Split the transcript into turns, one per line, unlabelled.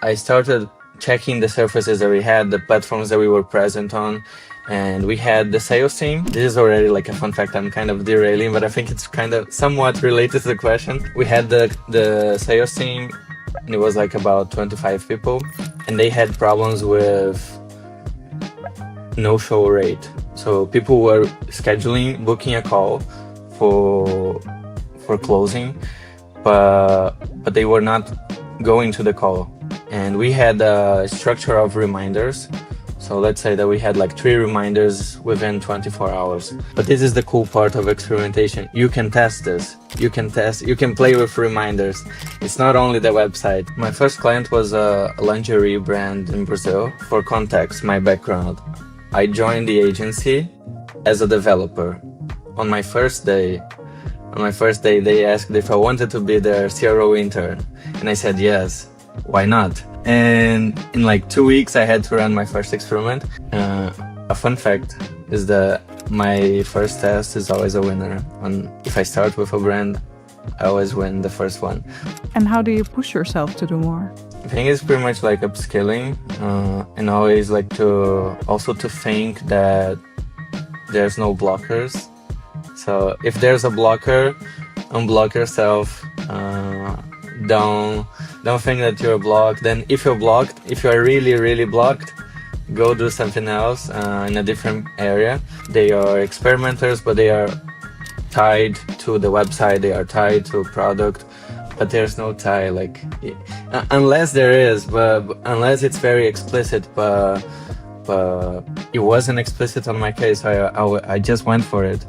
I started checking the surfaces that we had, the platforms that we were present on, and we had the sales team. This is already like a fun fact. I'm kind of derailing, but I think it's kind of somewhat related to the question. We had the sales team, and it was like about 25 people, and they had problems with no-show rate. So people were booking a call for closing, but they were not going to the call. And we had a structure of reminders. So let's say that we had like 3 reminders within 24 hours. But this is the cool part of experimentation. You can test this. You can play with reminders. It's not only the website. My first client was a lingerie brand in Brazil. For context, my background, I joined the agency as a developer. On my first day, they asked if I wanted to be their CRO intern. And I said yes. Why not? And in like 2 weeks, I had to run my first experiment. A fun fact is that my first test is always a winner. If I start with a brand, I always win the first one.
And how do you push yourself to do more?
I think it's pretty much like upskilling, and always like to think that there's no blockers. So if there's a blocker, unblock yourself. Don't think that you're blocked. Then if you're blocked, if you're really blocked, go do something else in a different area. They are experimenters, but they are tied to the website, they are tied to product, but there's no tie, like unless there is, but unless it's very explicit, but it wasn't explicit on my case. I just went for it.